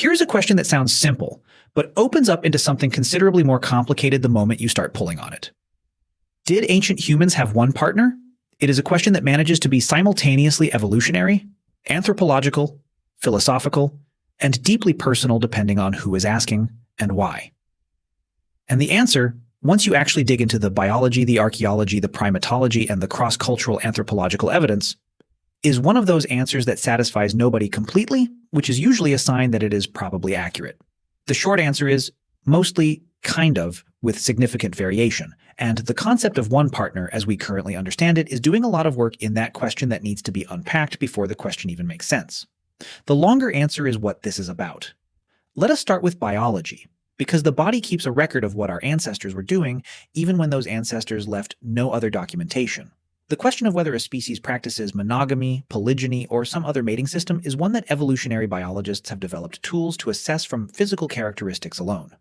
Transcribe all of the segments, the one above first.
Here's a question that sounds simple, but opens up into something considerably more complicated the moment you start pulling on it. Did ancient humans have one partner? It is a question that manages to be simultaneously evolutionary, anthropological, philosophical, and deeply personal depending on who is asking and why. And the answer, once you actually dig into the biology, the archaeology, the primatology, and the cross-cultural anthropological evidence, is one of those answers that satisfies nobody completely, which is usually a sign that it is probably accurate. The short answer is mostly, kind of, with significant variation, and the concept of one partner as we currently understand it is doing a lot of work in that question that needs to be unpacked before the question even makes sense. The longer answer is what this is about. Let us start with biology, because the body keeps a record of what our ancestors were doing, even when those ancestors left no other documentation. The question of whether a species practices monogamy, polygyny, or some other mating system is one that evolutionary biologists have developed tools to assess from physical characteristics alone.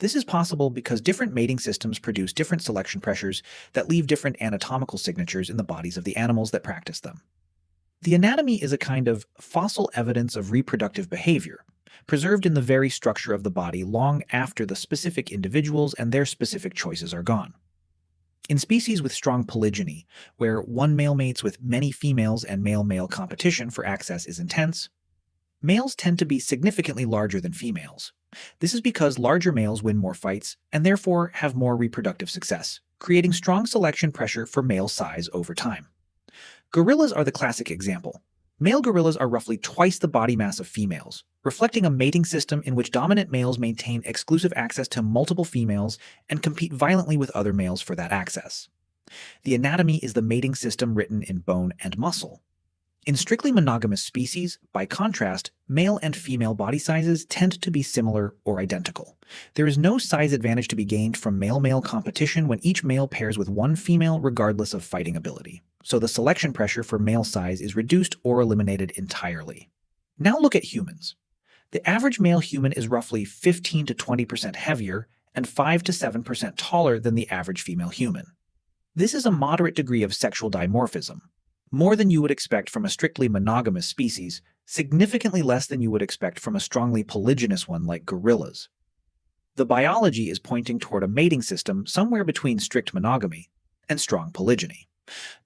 This is possible because different mating systems produce different selection pressures that leave different anatomical signatures in the bodies of the animals that practice them. The anatomy is a kind of fossil evidence of reproductive behavior, preserved in the very structure of the body long after the specific individuals and their specific choices are gone. In species with strong polygyny, where one male mates with many females and male-male competition for access is intense, males tend to be significantly larger than females. This is because larger males win more fights and therefore have more reproductive success, creating strong selection pressure for male size over time. Gorillas are the classic example. Male gorillas are roughly twice the body mass of females, reflecting a mating system in which dominant males maintain exclusive access to multiple females and compete violently with other males for that access. The anatomy is the mating system written in bone and muscle. In strictly monogamous species, by contrast, male and female body sizes tend to be similar or identical. There is no size advantage to be gained from male-male competition when each male pairs with one female regardless of fighting ability, so the selection pressure for male size is reduced or eliminated entirely. Now look at humans. The average male human is roughly 15 to 20% heavier and 5 to 7% taller than the average female human. This is a moderate degree of sexual dimorphism, more than you would expect from a strictly monogamous species, significantly less than you would expect from a strongly polygynous one like gorillas. The biology is pointing toward a mating system somewhere between strict monogamy and strong polygyny.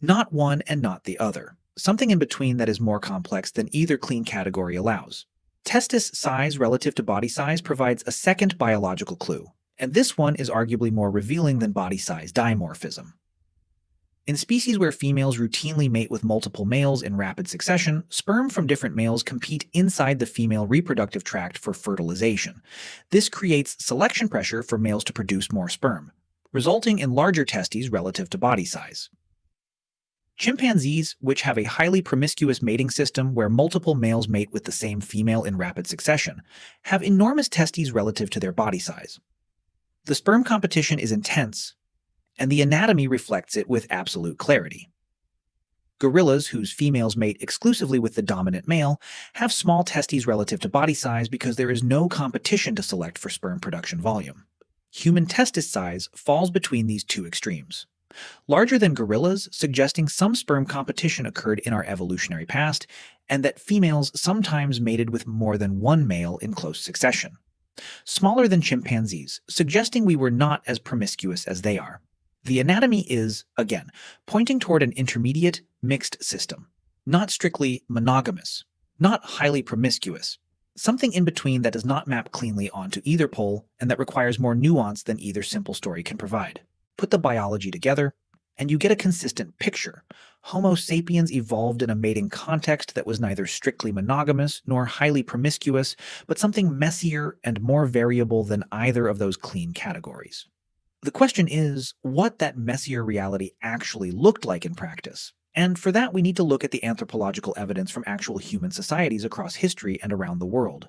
Not one and not the other, something in between that is more complex than either clean category allows. Testis size relative to body size provides a second biological clue, and this one is arguably more revealing than body size dimorphism. In species where females routinely mate with multiple males in rapid succession, sperm from different males compete inside the female reproductive tract for fertilization. This creates selection pressure for males to produce more sperm, resulting in larger testes relative to body size. Chimpanzees, which have a highly promiscuous mating system where multiple males mate with the same female in rapid succession, have enormous testes relative to their body size. The sperm competition is intense, and the anatomy reflects it with absolute clarity. Gorillas, whose females mate exclusively with the dominant male, have small testes relative to body size because there is no competition to select for sperm production volume. Human testis size falls between these two extremes. Larger than gorillas, suggesting some sperm competition occurred in our evolutionary past, and that females sometimes mated with more than one male in close succession. Smaller than chimpanzees, suggesting we were not as promiscuous as they are. The anatomy is, again, pointing toward an intermediate, mixed system, not strictly monogamous, not highly promiscuous, something in between that does not map cleanly onto either pole and that requires more nuance than either simple story can provide. Put the biology together, and you get a consistent picture. Homo sapiens evolved in a mating context that was neither strictly monogamous nor highly promiscuous, but something messier and more variable than either of those clean categories. The question is what that messier reality actually looked like in practice. And for that, we need to look at the anthropological evidence from actual human societies across history and around the world.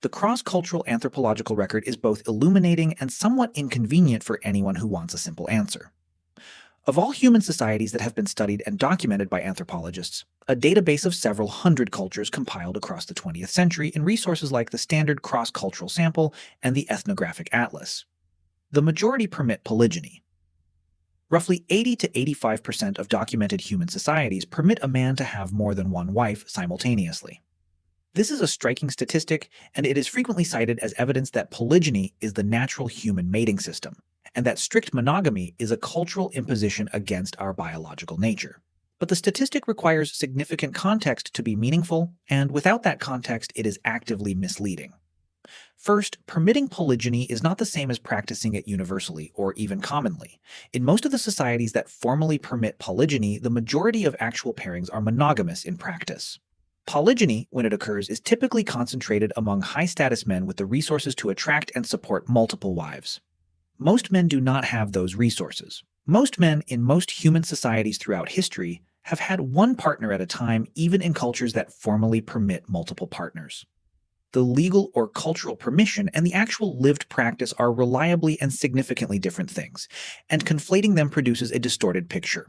The cross-cultural anthropological record is both illuminating and somewhat inconvenient for anyone who wants a simple answer. Of all human societies that have been studied and documented by anthropologists, a database of several hundred cultures compiled across the 20th century in resources like the Standard Cross-Cultural Sample and the Ethnographic Atlas. The majority permit polygyny. Roughly 80 to 85% of documented human societies permit a man to have more than one wife simultaneously. This is a striking statistic, and it is frequently cited as evidence that polygyny is the natural human mating system, and that strict monogamy is a cultural imposition against our biological nature. But the statistic requires significant context to be meaningful, and without that context, it is actively misleading. First, permitting polygyny is not the same as practicing it universally or even commonly. In most of the societies that formally permit polygyny, the majority of actual pairings are monogamous in practice. Polygyny, when it occurs, is typically concentrated among high-status men with the resources to attract and support multiple wives. Most men do not have those resources. Most men in most human societies throughout history have had one partner at a time, even in cultures that formally permit multiple partners. The legal or cultural permission and the actual lived practice are reliably and significantly different things, and conflating them produces a distorted picture.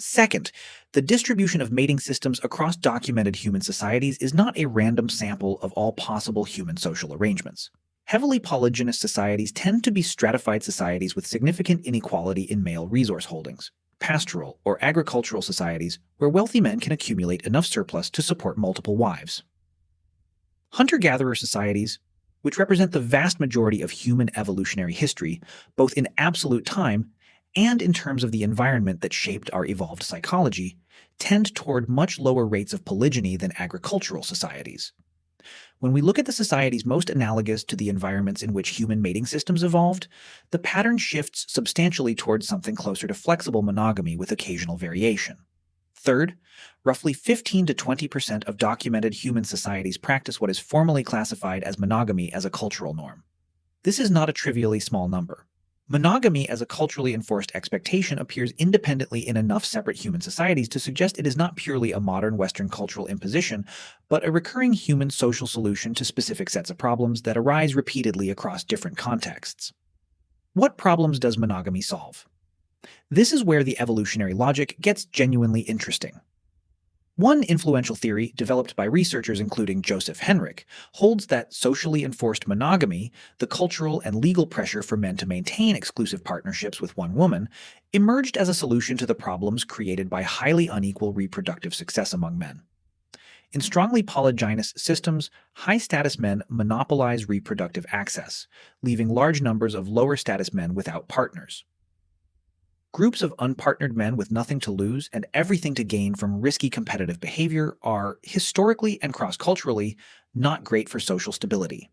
Second, the distribution of mating systems across documented human societies is not a random sample of all possible human social arrangements. Heavily polygynous societies tend to be stratified societies with significant inequality in male resource holdings. Pastoral or agricultural societies where wealthy men can accumulate enough surplus to support multiple wives. Hunter-gatherer societies, which represent the vast majority of human evolutionary history, both in absolute time and in terms of the environment that shaped our evolved psychology, tend toward much lower rates of polygyny than agricultural societies. When we look at the societies most analogous to the environments in which human mating systems evolved, the pattern shifts substantially towards something closer to flexible monogamy with occasional variation. Third, roughly 15 to 20% of documented human societies practice what is formally classified as monogamy as a cultural norm. This is not a trivially small number. Monogamy as a culturally enforced expectation appears independently in enough separate human societies to suggest it is not purely a modern Western cultural imposition, but a recurring human social solution to specific sets of problems that arise repeatedly across different contexts. What problems does monogamy solve? This is where the evolutionary logic gets genuinely interesting. One influential theory, developed by researchers including Joseph Henrich, holds that socially enforced monogamy, the cultural and legal pressure for men to maintain exclusive partnerships with one woman, emerged as a solution to the problems created by highly unequal reproductive success among men. In strongly polygynous systems, high-status men monopolize reproductive access, leaving large numbers of lower-status men without partners. Groups of unpartnered men with nothing to lose and everything to gain from risky competitive behavior are, historically and cross-culturally, not great for social stability.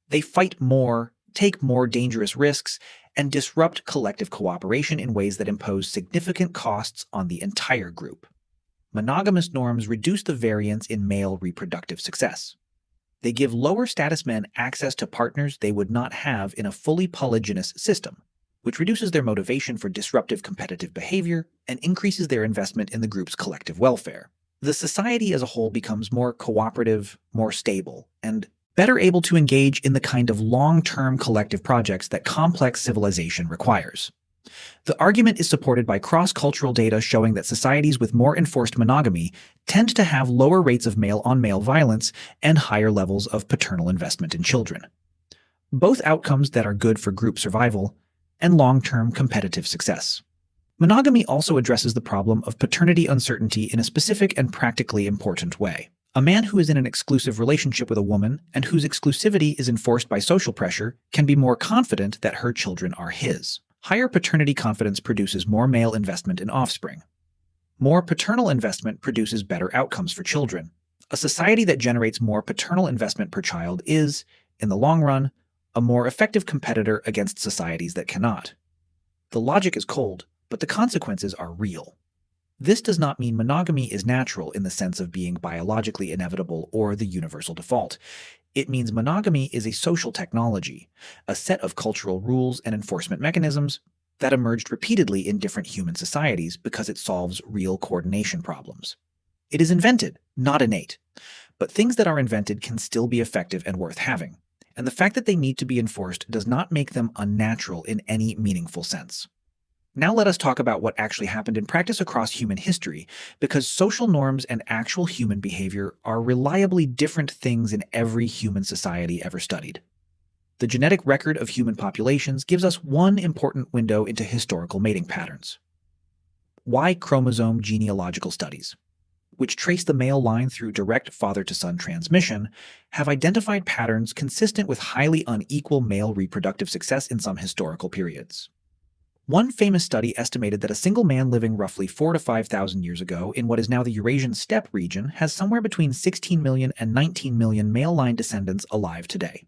They fight more, take more dangerous risks, and disrupt collective cooperation in ways that impose significant costs on the entire group. Monogamous norms reduce the variance in male reproductive success. They give lower-status men access to partners they would not have in a fully polygynous system, which reduces their motivation for disruptive competitive behavior and increases their investment in the group's collective welfare. The society as a whole becomes more cooperative, more stable, and better able to engage in the kind of long-term collective projects that complex civilization requires. The argument is supported by cross-cultural data showing that societies with more enforced monogamy tend to have lower rates of male-on-male violence and higher levels of paternal investment in children. Both outcomes that are good for group survival and long-term competitive success. Monogamy also addresses the problem of paternity uncertainty in a specific and practically important way. A man who is in an exclusive relationship with a woman and whose exclusivity is enforced by social pressure can be more confident that her children are his. Higher paternity confidence produces more male investment in offspring. More paternal investment produces better outcomes for children. A society that generates more paternal investment per child is, in the long run, a more effective competitor against societies that cannot. The logic is cold, but the consequences are real. This does not mean monogamy is natural in the sense of being biologically inevitable or the universal default. It means monogamy is a social technology, a set of cultural rules and enforcement mechanisms that emerged repeatedly in different human societies because it solves real coordination problems. It is invented, not innate, but things that are invented can still be effective and worth having. And the fact that they need to be enforced does not make them unnatural in any meaningful sense. Now let us talk about what actually happened in practice across human history, because social norms and actual human behavior are reliably different things in every human society ever studied. The genetic record of human populations gives us one important window into historical mating patterns. Y chromosome genealogical studies. which trace the male line through direct father-to-son transmission, have identified patterns consistent with highly unequal male reproductive success in some historical periods. One famous study estimated that a single man living roughly 4,000 to 5,000 years ago in what is now the Eurasian steppe region has somewhere between 16 million and 19 million male line descendants alive today.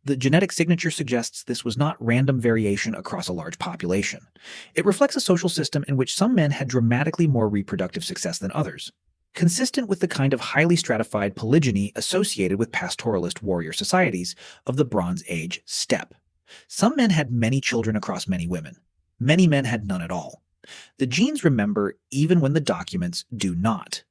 The genetic signature suggests this was not random variation across a large population. It reflects a social system in which some men had dramatically more reproductive success than others, consistent with the kind of highly stratified polygyny associated with pastoralist warrior societies of the Bronze Age steppe. Some men had many children across many women. Many men had none at all. The genes remember even when the documents do not.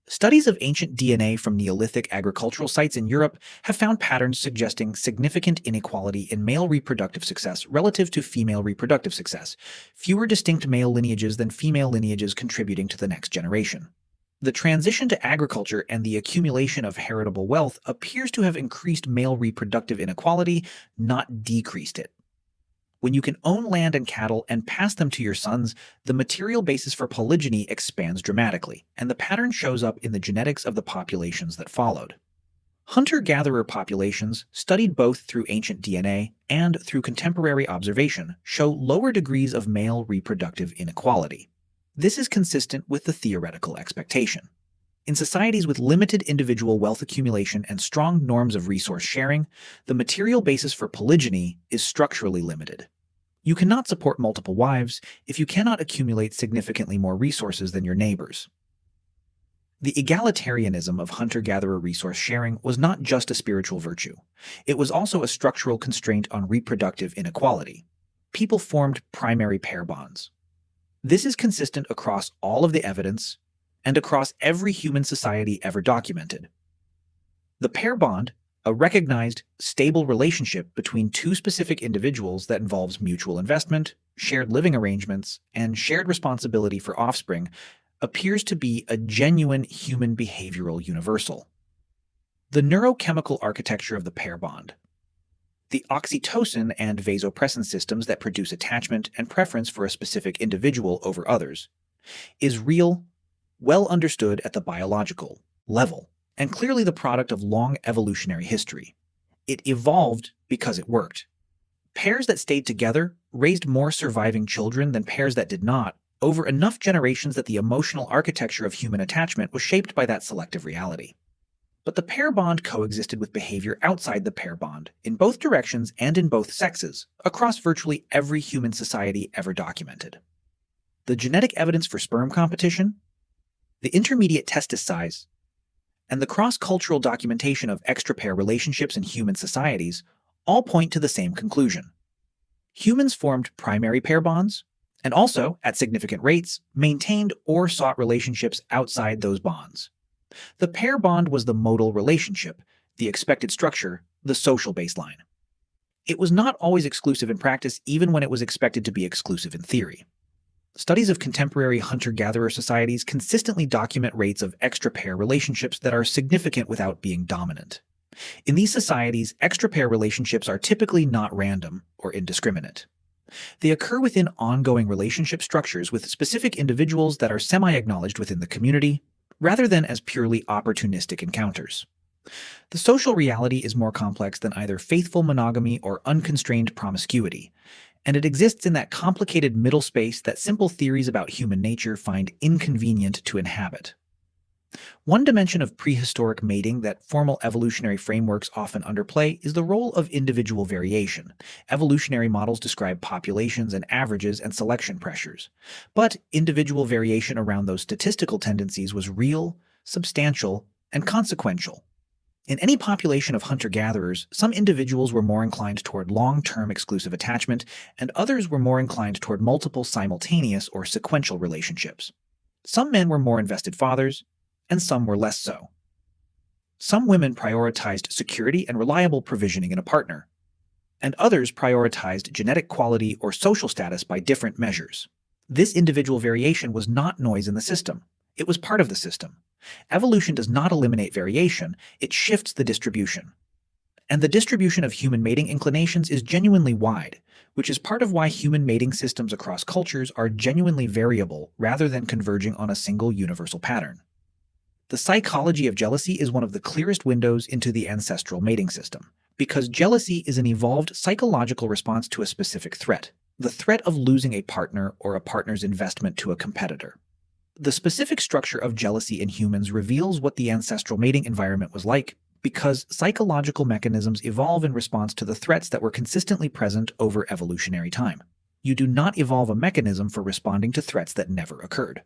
Studies of ancient DNA from Neolithic agricultural sites in Europe have found patterns suggesting significant inequality in male reproductive success relative to female reproductive success, fewer distinct male lineages than female lineages contributing to the next generation. The transition to agriculture and the accumulation of heritable wealth appears to have increased male reproductive inequality, not decreased it. When you can own land and cattle and pass them to your sons, the material basis for polygyny expands dramatically, and the pattern shows up in the genetics of the populations that followed. Hunter-gatherer populations, studied both through ancient DNA and through contemporary observation, show lower degrees of male reproductive inequality. This is consistent with the theoretical expectation. In societies with limited individual wealth accumulation and strong norms of resource sharing, the material basis for polygyny is structurally limited. You cannot support multiple wives if you cannot accumulate significantly more resources than your neighbors. The egalitarianism of hunter-gatherer resource sharing was not just a spiritual virtue. It was also a structural constraint on reproductive inequality. People formed primary pair bonds. This is consistent across all of the evidence and across every human society ever documented. The pair bond, a recognized, stable relationship between two specific individuals that involves mutual investment, shared living arrangements, and shared responsibility for offspring, appears to be a genuine human behavioral universal. The neurochemical architecture of the pair bond, the oxytocin and vasopressin systems that produce attachment and preference for a specific individual over others, is real, well understood at the biological level, and clearly the product of long evolutionary history. It evolved because it worked. Pairs that stayed together raised more surviving children than pairs that did not, over enough generations that the emotional architecture of human attachment was shaped by that selective reality. But the pair bond coexisted with behavior outside the pair bond, in both directions and in both sexes, across virtually every human society ever documented. The genetic evidence for sperm competition, the intermediate testis size, and the cross-cultural documentation of extra-pair relationships in human societies all point to the same conclusion. Humans formed primary pair bonds, and also, at significant rates, maintained or sought relationships outside those bonds. The pair bond was the modal relationship, the expected structure, the social baseline. It was not always exclusive in practice, even when it was expected to be exclusive in theory. Studies of contemporary hunter-gatherer societies consistently document rates of extra-pair relationships that are significant without being dominant. In these societies, extra-pair relationships are typically not random or indiscriminate. They occur within ongoing relationship structures with specific individuals that are semi-acknowledged within the community, rather than as purely opportunistic encounters. The social reality is more complex than either faithful monogamy or unconstrained promiscuity, and it exists in that complicated middle space that simple theories about human nature find inconvenient to inhabit. One dimension of prehistoric mating that formal evolutionary frameworks often underplay is the role of individual variation. Evolutionary models describe populations and averages and selection pressures. But individual variation around those statistical tendencies was real, substantial, and consequential. In any population of hunter-gatherers, some individuals were more inclined toward long-term exclusive attachment, and others were more inclined toward multiple simultaneous or sequential relationships. Some men were more invested fathers, and some were less so. Some women prioritized security and reliable provisioning in a partner, and others prioritized genetic quality or social status by different measures. This individual variation was not noise in the system. It was part of the system. Evolution does not eliminate variation, it shifts the distribution. And the distribution of human mating inclinations is genuinely wide, which is part of why human mating systems across cultures are genuinely variable rather than converging on a single universal pattern. The psychology of jealousy is one of the clearest windows into the ancestral mating system, because jealousy is an evolved psychological response to a specific threat, the threat of losing a partner or a partner's investment to a competitor. The specific structure of jealousy in humans reveals what the ancestral mating environment was like, because psychological mechanisms evolve in response to the threats that were consistently present over evolutionary time. You do not evolve a mechanism for responding to threats that never occurred.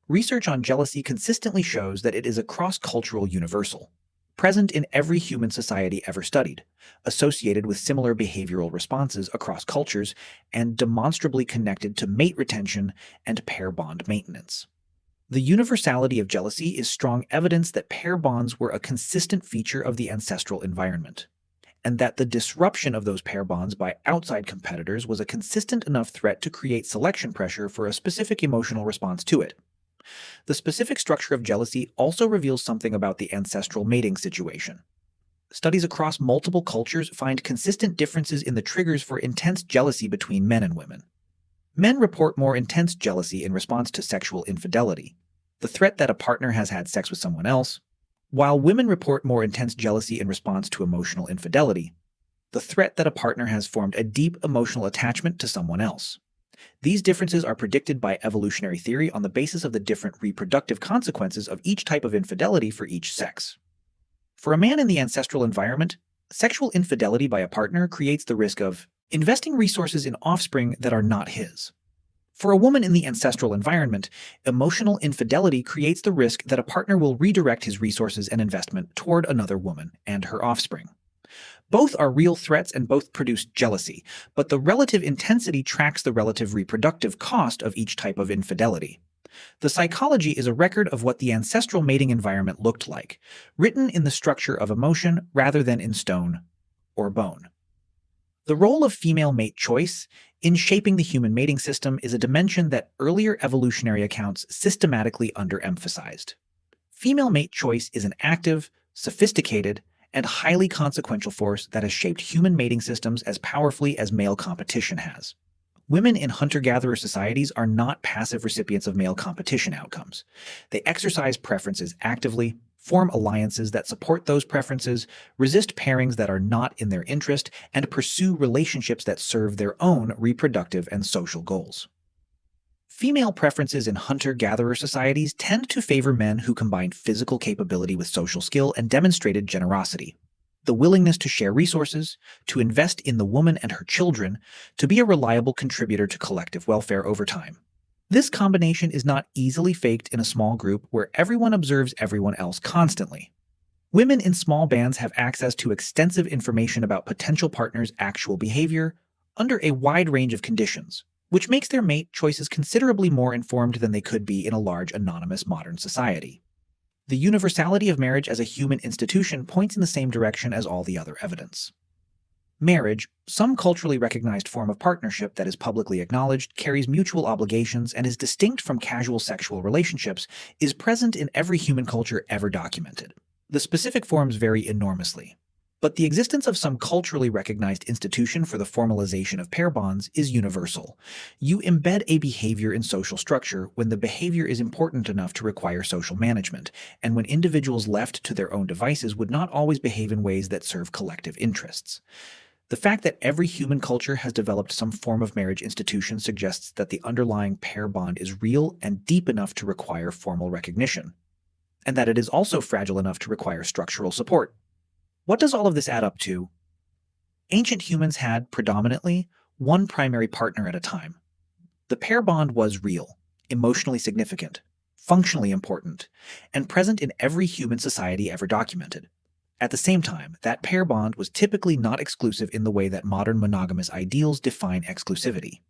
Research on jealousy consistently shows that it is a cross-cultural universal, present in every human society ever studied, associated with similar behavioral responses across cultures, and demonstrably connected to mate retention and pair bond maintenance. The universality of jealousy is strong evidence that pair bonds were a consistent feature of the ancestral environment, and that the disruption of those pair bonds by outside competitors was a consistent enough threat to create selection pressure for a specific emotional response to it. The specific structure of jealousy also reveals something about the ancestral mating situation. Studies across multiple cultures find consistent differences in the triggers for intense jealousy between men and women. Men report more intense jealousy in response to sexual infidelity, the threat that a partner has had sex with someone else, while women report more intense jealousy in response to emotional infidelity, the threat that a partner has formed a deep emotional attachment to someone else. These differences are predicted by evolutionary theory on the basis of the different reproductive consequences of each type of infidelity for each sex. For a man in the ancestral environment, sexual infidelity by a partner creates the risk of investing resources in offspring that are not his. For a woman in the ancestral environment, emotional infidelity creates the risk that a partner will redirect his resources and investment toward another woman and her offspring. Both are real threats and both produce jealousy, but the relative intensity tracks the relative reproductive cost of each type of infidelity. The psychology is a record of what the ancestral mating environment looked like, written in the structure of emotion rather than in stone or bone. The role of female mate choice in shaping the human mating system is a dimension that earlier evolutionary accounts systematically underemphasized. Female mate choice is an active, sophisticated, and highly consequential force that has shaped human mating systems as powerfully as male competition has. Women in hunter-gatherer societies are not passive recipients of male competition outcomes. They exercise preferences actively, form alliances that support those preferences, resist pairings that are not in their interest, and pursue relationships that serve their own reproductive and social goals. Female preferences in hunter-gatherer societies tend to favor men who combined physical capability with social skill and demonstrated generosity, the willingness to share resources, to invest in the woman and her children, to be a reliable contributor to collective welfare over time. This combination is not easily faked in a small group where everyone observes everyone else constantly. Women in small bands have access to extensive information about potential partners' actual behavior under a wide range of conditions, which makes their mate choices considerably more informed than they could be in a large anonymous modern society. The universality of marriage as a human institution points in the same direction as all the other evidence. Marriage, some culturally recognized form of partnership that is publicly acknowledged, carries mutual obligations, and is distinct from casual sexual relationships, is present in every human culture ever documented. The specific forms vary enormously, but the existence of some culturally recognized institution for the formalization of pair bonds is universal. You embed a behavior in social structure when the behavior is important enough to require social management, and when individuals left to their own devices would not always behave in ways that serve collective interests. The fact that every human culture has developed some form of marriage institution suggests that the underlying pair bond is real and deep enough to require formal recognition, and that it is also fragile enough to require structural support. What does all of this add up to? Ancient humans had, predominantly, one primary partner at a time. The pair bond was real, emotionally significant, functionally important, and present in every human society ever documented. At the same time, that pair bond was typically not exclusive in the way that modern monogamous ideals define exclusivity.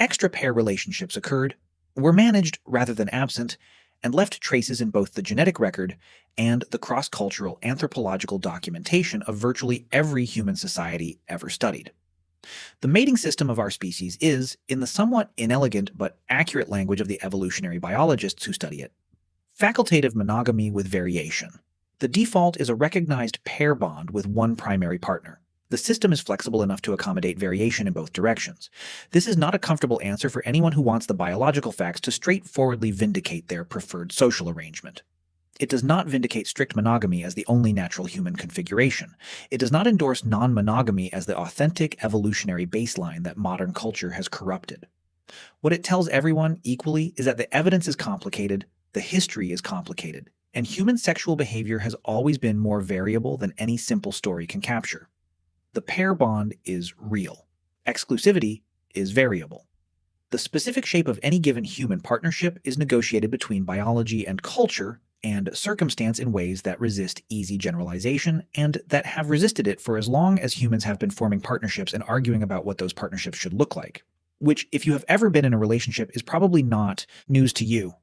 Extra-pair relationships occurred, were managed rather than absent, and left traces in both the genetic record and the cross-cultural anthropological documentation of virtually every human society ever studied. The mating system of our species is, in the somewhat inelegant but accurate language of the evolutionary biologists who study it, facultative monogamy with variation. The default is a recognized pair bond with one primary partner. The system is flexible enough to accommodate variation in both directions. This is not a comfortable answer for anyone who wants the biological facts to straightforwardly vindicate their preferred social arrangement. It does not vindicate strict monogamy as the only natural human configuration. It does not endorse non-monogamy as the authentic evolutionary baseline that modern culture has corrupted. What it tells everyone equally is that the evidence is complicated, the history is complicated, and human sexual behavior has always been more variable than any simple story can capture. The pair bond is real. Exclusivity is variable. The specific shape of any given human partnership is negotiated between biology and culture and circumstance in ways that resist easy generalization and that have resisted it for as long as humans have been forming partnerships and arguing about what those partnerships should look like. Which, if you have ever been in a relationship, is probably not news to you.